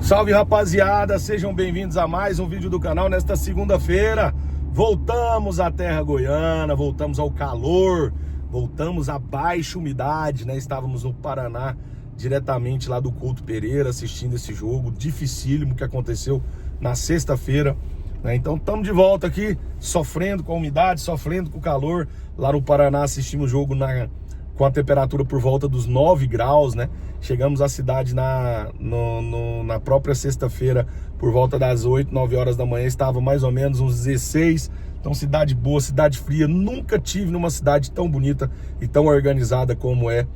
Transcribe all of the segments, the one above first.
Salve, rapaziada, sejam bem-vindos a mais um vídeo do canal. Nesta segunda-feira voltamos à terra goiana, voltamos ao calor, voltamos à baixa umidade, né? Estávamos no Paraná, diretamente lá do Couto Pereira, assistindo esse jogo dificílimo que aconteceu na sexta-feira, né? Então estamos de volta aqui, sofrendo com a umidade, sofrendo com o calor. Lá no Paraná assistimos o jogo com a temperatura por volta dos 9 graus, né? Chegamos à cidade na própria sexta-feira, por volta das 8, 9 horas da manhã, estava mais ou menos uns 16. Então, cidade boa, cidade fria. Nunca tive numa cidade tão bonita e tão organizada como é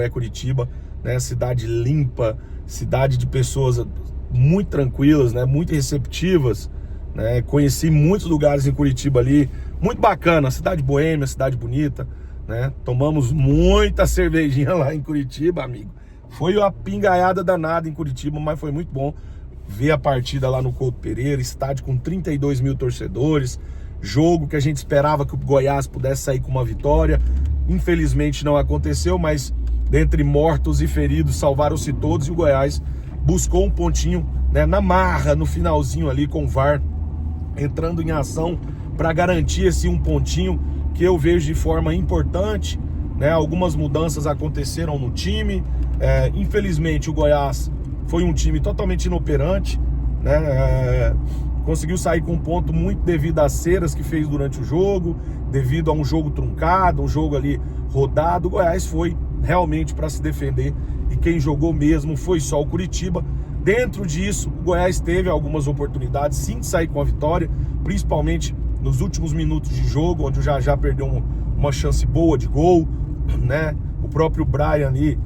Curitiba, né? Cidade limpa, cidade de pessoas muito tranquilas, né? Muito receptivas, né? Conheci muitos lugares em Curitiba ali, muito bacana, cidade boêmia, cidade bonita, né? Tomamos muita cervejinha lá em Curitiba, amigo. Foi uma pingaiada danada em Curitiba, mas foi muito bom ver a partida lá no Couto Pereira, estádio com 32 mil torcedores, jogo que a gente esperava que o Goiás pudesse sair com uma vitória. Infelizmente não aconteceu, mas dentre mortos e feridos salvaram-se todos e o Goiás buscou um pontinho, né, na marra, no finalzinho ali, com o VAR entrando em ação para garantir esse um pontinho que eu vejo de forma importante, né? Algumas mudanças aconteceram no time. Infelizmente o Goiás foi um time totalmente inoperante, né? Conseguiu sair com um ponto muito devido às ceras que fez durante o jogo, devido a um jogo truncado, um jogo ali rodado. O Goiás foi realmente para se defender e quem jogou mesmo foi só o Curitiba. Dentro disso, o Goiás teve algumas oportunidades sim de sair com a vitória, principalmente nos últimos minutos de jogo, onde o Já perdeu uma chance boa de gol, né? O próprio Brian ali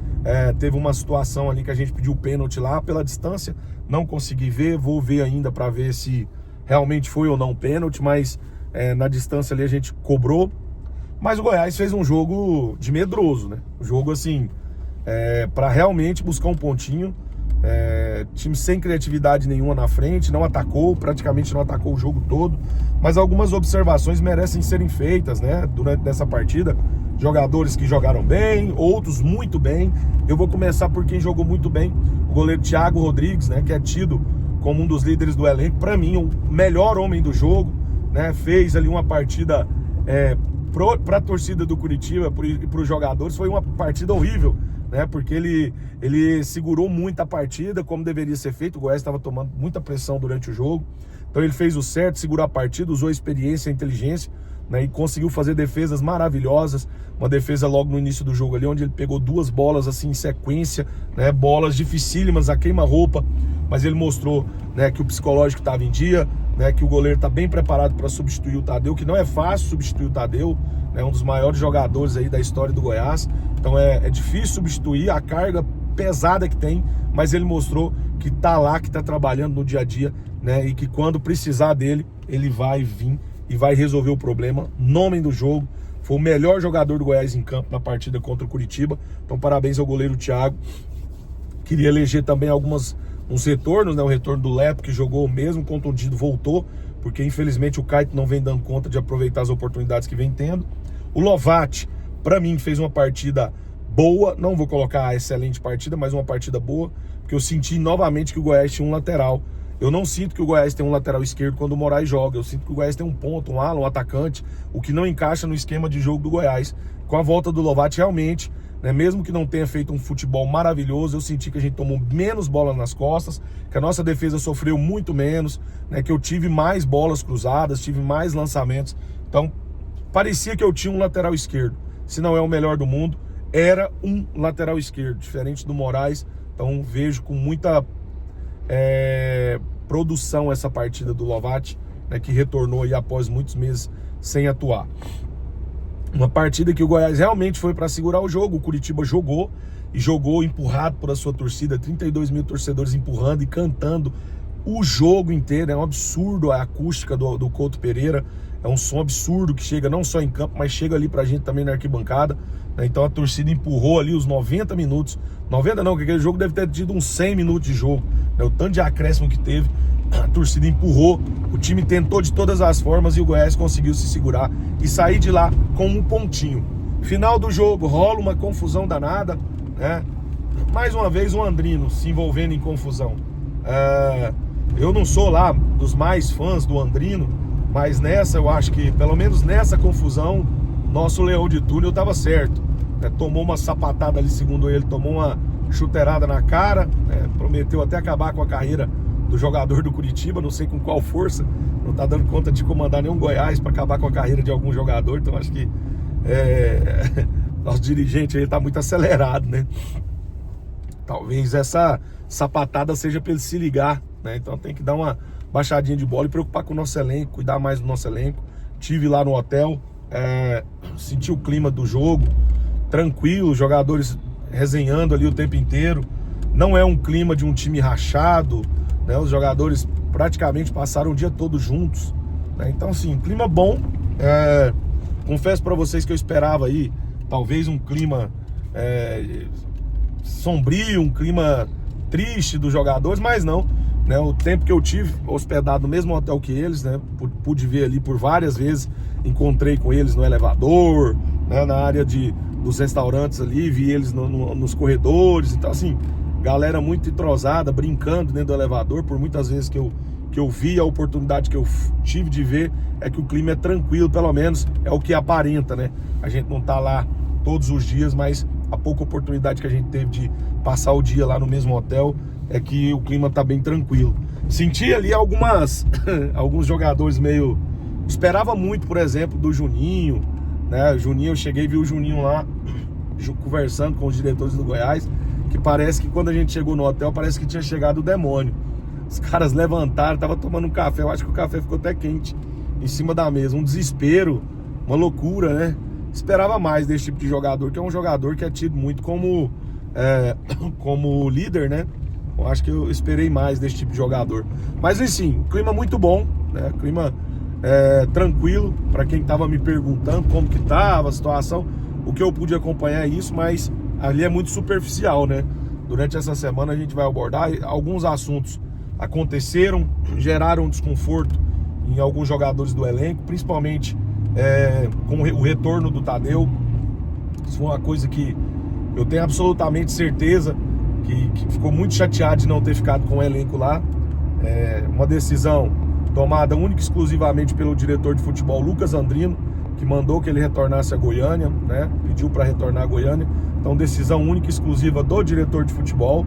teve uma situação ali que a gente pediu pênalti lá pela distância, não consegui ver, vou ver ainda para ver se realmente foi ou não pênalti, mas na distância ali a gente cobrou. Mas o Goiás fez um jogo de medroso, né? Um jogo assim, para realmente buscar um pontinho. Time sem criatividade nenhuma na frente, não atacou, praticamente não atacou o jogo todo, mas algumas observações merecem serem feitas, né, durante essa partida. Jogadores que jogaram bem, outros muito bem. Eu vou começar por quem jogou muito bem, o goleiro Thiago Rodrigues, né, que é tido como um dos líderes do elenco, para mim o melhor homem do jogo, né, fez ali uma partida para a torcida do Curitiba e para os jogadores, foi uma partida horrível, né? Porque ele segurou muito a partida, como deveria ser feito. O Goiás estava tomando muita pressão durante o jogo, então ele fez o certo, segurou a partida, usou a experiência, a inteligência, né? E conseguiu fazer defesas maravilhosas. Uma defesa logo no início do jogo ali, onde ele pegou duas bolas assim em sequência, né? Bolas dificílimas, a queima-roupa, mas ele mostrou, né, que o psicológico estava em dia, né, que o goleiro está bem preparado para substituir o Tadeu, que não é fácil substituir o Tadeu, né, um dos maiores jogadores aí da história do Goiás. Então é difícil substituir, a carga pesada que tem, mas ele mostrou que tá lá, que tá trabalhando no dia a dia, né, e que quando precisar dele, ele vai vir e vai resolver o problema. Nome do jogo, foi o melhor jogador do Goiás em campo na partida contra o Curitiba. Então parabéns ao goleiro Thiago. Queria eleger também uns retornos, né? O retorno do Lepo, que jogou mesmo contundido, voltou, porque infelizmente o Caito não vem dando conta de aproveitar as oportunidades que vem tendo. O Lovati, para mim, fez uma partida boa, não vou colocar a excelente partida, mas uma partida boa, porque eu senti novamente que o Goiás tinha um lateral. Eu não sinto que o Goiás tem um lateral esquerdo quando o Moraes joga, eu sinto que o Goiás tem um ponto, um ala, um atacante, o que não encaixa no esquema de jogo do Goiás. Com a volta do Lovati, realmente, né, mesmo que não tenha feito um futebol maravilhoso, eu senti que a gente tomou menos bolas nas costas, que a nossa defesa sofreu muito menos, né, que eu tive mais bolas cruzadas, tive mais lançamentos. Então, parecia que eu tinha um lateral esquerdo. Se não é o melhor do mundo, era um lateral esquerdo, diferente do Moraes. Então, vejo com muita produção essa partida do Lovati, né, que retornou aí após muitos meses sem atuar. Uma partida que o Goiás realmente foi para segurar o jogo. O Curitiba jogou e jogou empurrado por a sua torcida, 32 mil torcedores empurrando e cantando o jogo inteiro. É um absurdo a acústica do Couto Pereira, é um som absurdo que chega não só em campo, mas chega ali pra gente também na arquibancada, né? Então a torcida empurrou ali os 90 minutos, 90 não, que aquele jogo deve ter tido uns 100 minutos de jogo, né? O tanto de acréscimo que teve, a torcida empurrou, o time tentou de todas as formas e o Goiás conseguiu se segurar e sair de lá com um pontinho. Final do jogo, rola uma confusão danada, né? mais uma vez o Andrino se envolvendo em confusão. Eu não sou lá dos mais fãs do Andrino, mas nessa, eu acho que, pelo menos nessa confusão, nosso Leão de Túnel estava certo. Tomou uma sapatada ali, segundo ele, tomou uma chuteirada na cara, prometeu até acabar com a carreira do jogador do Curitiba, não sei com qual força, não tá dando conta de comandar nenhum Goiás para acabar com a carreira de algum jogador, então acho que nosso dirigente aí tá muito acelerado, né? Talvez essa sapatada seja para ele se ligar, né? Então tem que dar uma baixadinha de bola e preocupar com o nosso elenco, cuidar mais do nosso elenco. Tive lá no hotel, senti o clima do jogo, tranquilo, jogadores resenhando ali o tempo inteiro. Não é um clima de um time rachado, né? Os jogadores praticamente passaram o dia todo juntos, né? Então assim, clima bom. Confesso para vocês que eu esperava aí talvez um clima sombrio, um clima triste dos jogadores, mas não, né? O tempo que eu tive hospedado no mesmo hotel que eles, né? Pude ver ali por várias vezes, encontrei com eles no elevador, né? Na área dos restaurantes ali, vi eles nos corredores. Então assim, galera muito entrosada, brincando dentro do elevador. Por muitas vezes que eu vi, a oportunidade que eu tive de ver é que o clima é tranquilo, pelo menos é o que aparenta, né? A gente não tá lá todos os dias, mas a pouca oportunidade que a gente teve de passar o dia lá no mesmo hotel é que o clima tá bem tranquilo. Senti ali alguns jogadores meio... Esperava muito, por exemplo, do Juninho, né? O Juninho, eu cheguei e vi o Juninho lá conversando com os diretores do Goiás, que parece que quando a gente chegou no hotel, parece que tinha chegado o demônio. Os caras levantaram, tava tomando um café, eu acho que o café ficou até quente em cima da mesa, um desespero, uma loucura, né? Esperava mais desse tipo de jogador, que é um jogador que é tido muito como líder, né? Eu acho que eu esperei mais desse tipo de jogador. Mas assim, o clima muito bom, né? Clima tranquilo, para quem tava me perguntando como que tava a situação. O que eu pude acompanhar é isso, mas ali é muito superficial, né? Durante essa semana a gente vai abordar alguns assuntos. Aconteceram, geraram desconforto em alguns jogadores do elenco, principalmente com o retorno do Tadeu. Isso foi uma coisa que eu tenho absolutamente certeza que ficou muito chateado de não ter ficado com o elenco lá. Uma decisão tomada única e exclusivamente pelo diretor de futebol Lucas Andrino, que mandou que ele retornasse a Goiânia, né? Pediu para retornar a Goiânia. Então, decisão única e exclusiva do diretor de futebol,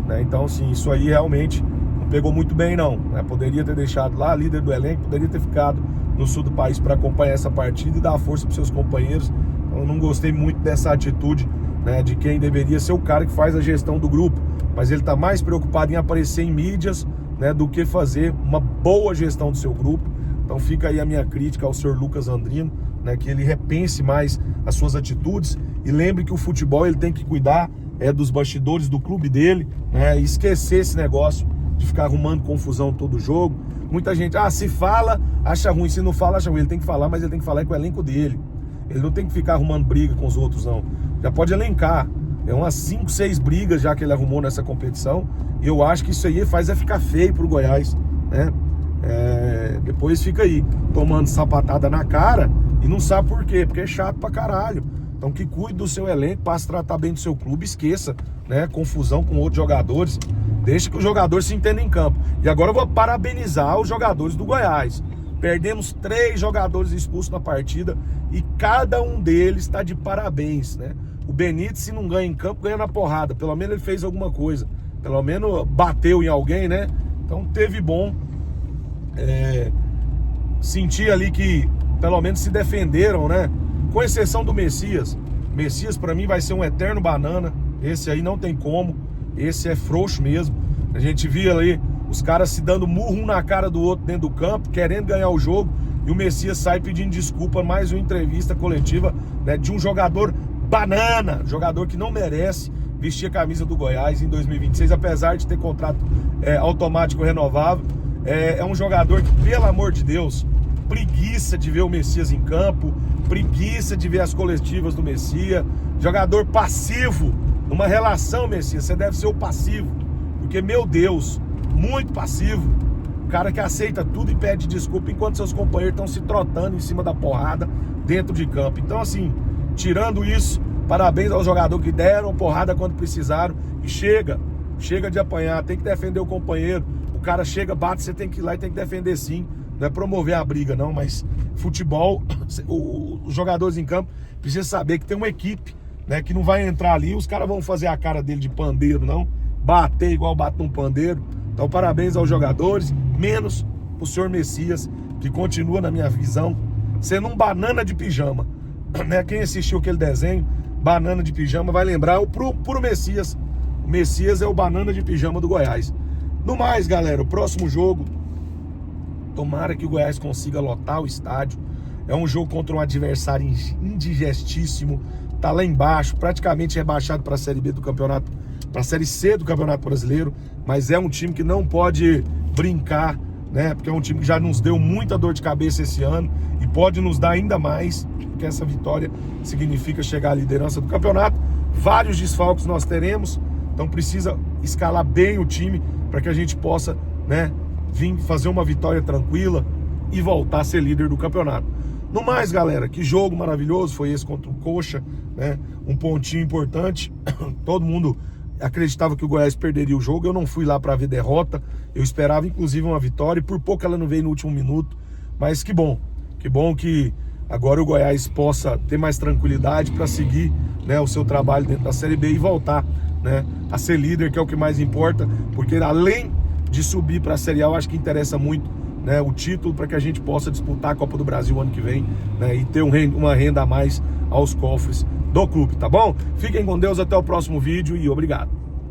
né? Então, assim, isso aí realmente não pegou muito bem, não, né? Poderia ter deixado lá, líder do elenco, poderia ter ficado no sul do país para acompanhar essa partida e dar força para seus companheiros. Então, eu não gostei muito dessa atitude, né, de quem deveria ser o cara que faz a gestão do grupo, mas ele está mais preocupado em aparecer em mídias, né, do que fazer uma boa gestão do seu grupo. Então fica aí a minha crítica ao senhor Lucas Andrino, né, que ele repense mais as suas atitudes e lembre que o futebol ele tem que cuidar dos bastidores do clube dele, né, e esquecer esse negócio de ficar arrumando confusão todo jogo. Muita gente, se fala, acha ruim, se não fala, acha ruim. Ele tem que falar, mas ele tem que falar com o elenco dele. Ele não tem que ficar arrumando briga com os outros, não. Já pode elencar. Umas 5, 6 brigas já que ele arrumou nessa competição. E eu acho que isso aí faz ficar feio pro Goiás, né? Depois fica aí tomando sapatada na cara e não sabe por quê, porque é chato pra caralho. Então que cuide do seu elenco, passe a tratar bem do seu clube, esqueça, né, confusão com outros jogadores, deixe que os jogadores se entendam em campo. E agora eu vou parabenizar os jogadores do Goiás. Perdemos 3 jogadores expulsos na partida e cada um deles está de parabéns, né? O Benítez, se não ganha em campo, ganha na porrada. Pelo menos ele fez alguma coisa, pelo menos bateu em alguém, né? Então teve bom. Senti ali que pelo menos se defenderam, né? Com exceção do Messias. Messias pra mim vai ser um eterno banana. Esse aí não tem como. Esse é frouxo mesmo. A gente via ali os caras se dando murro um na cara do outro dentro do campo, querendo ganhar o jogo, e o Messias sai pedindo desculpa, mais uma entrevista coletiva, né, de um jogador banana, jogador que não merece vestir a camisa do Goiás em 2026, apesar de ter contrato automático renovável. É um jogador que, pelo amor de Deus, preguiça de ver o Messias em campo, preguiça de ver as coletivas do Messias. Jogador passivo, numa relação, Messias, você deve ser o passivo, porque, meu Deus, muito passivo. Cara que aceita tudo e pede desculpa enquanto seus companheiros estão se trotando em cima da porrada dentro de campo. Então, assim, tirando isso, Parabéns aos jogadores que deram porrada quando precisaram. E chega de apanhar, tem que defender o companheiro. O cara chega, bate, você tem que ir lá e tem que defender sim. Não é promover a briga não, mas futebol, os jogadores em campo precisam saber que tem uma equipe, né, que não vai entrar ali, os caras vão fazer a cara dele de pandeiro não, bater igual bate num pandeiro. Então parabéns aos jogadores, menos o senhor Messias, que continua na minha visão sendo um banana de pijama, né? Quem assistiu aquele desenho Banana de Pijama vai lembrar o puro Messias. O Messias é o banana de pijama do Goiás. No mais, galera, o próximo jogo, tomara que o Goiás consiga lotar o estádio. É um jogo contra um adversário indigestíssimo, tá lá embaixo, praticamente rebaixado para a Série B do campeonato, para a Série C do Campeonato Brasileiro, mas é um time que não pode brincar, né? Porque é um time que já nos deu muita dor de cabeça esse ano e pode nos dar ainda mais, porque essa vitória significa chegar à liderança do campeonato. Vários desfalques nós teremos, então precisa escalar bem o time para que a gente possa, né, vir fazer uma vitória tranquila e voltar a ser líder do campeonato. No mais, galera, que jogo maravilhoso foi esse contra o Coxa, né? Um pontinho importante. Todo mundo acreditava que o Goiás perderia o jogo. Eu não fui lá para ver derrota. Eu esperava, inclusive, uma vitória. E por pouco ela não veio no último minuto. Mas que bom que agora o Goiás possa ter mais tranquilidade para seguir, né, o seu trabalho dentro da Série B e voltar, né, a ser líder, que é o que mais importa. Porque além de subir para a Série A, eu acho que interessa muito, né, o título, para que a gente possa disputar a Copa do Brasil ano que vem, né, e ter uma renda a mais aos cofres do clube, tá bom? Fiquem com Deus, até o próximo vídeo e obrigado.